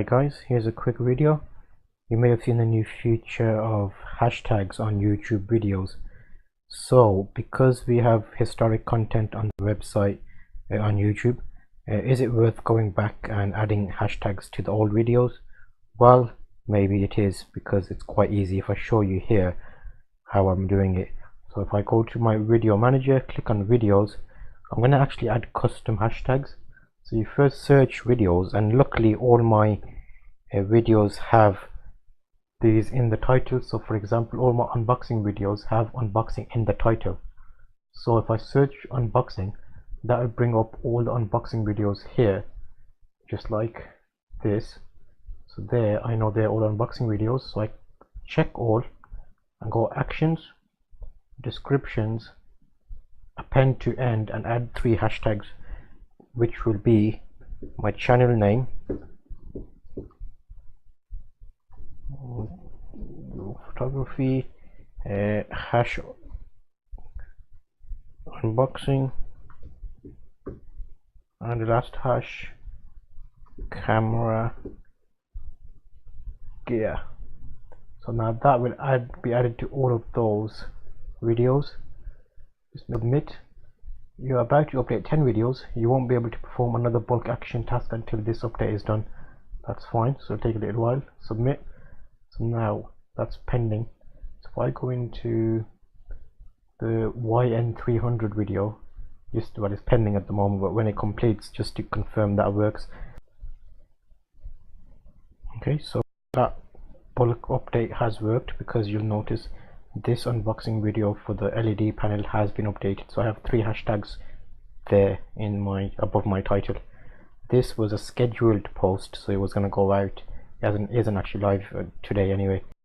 Hi guys, here's a quick video. You may have seen the new feature of hashtags on YouTube videos. So because we have historic content on the website on YouTube, is it worth going back and adding hashtags to the old videos? Well, maybe it is, because it's quite easy if I show you here how I'm doing it. So if I go to my video manager, click on videos, I'm going to actually add custom hashtags. So you first search videos, and luckily all my videos have these in the title. So for example, all my unboxing videos have unboxing in the title. So if I search unboxing, that will bring up all the unboxing videos here, just like this. So there, I know they're all unboxing videos, so I check all and go actions, descriptions, append to end, and add 3 hashtags, which will be my channel name, photography, hash unboxing, and the last hash camera gear. So now that will be added to all of those videos. Just submit. You're about to update 10 videos. You won't be able to perform another bulk action task until this update is done. That's fine, so it'll take a little while. Submit. So now that's pending. So if I go into the YN300 video, just what is pending at the moment, but when it completes, just to confirm that works. Okay, so that bulk update has worked, because you'll notice this unboxing video for the LED panel has been updated. So I have 3 hashtags there in my above my title. This was a scheduled post, so it was going to go out. It isn't actually live today anyway.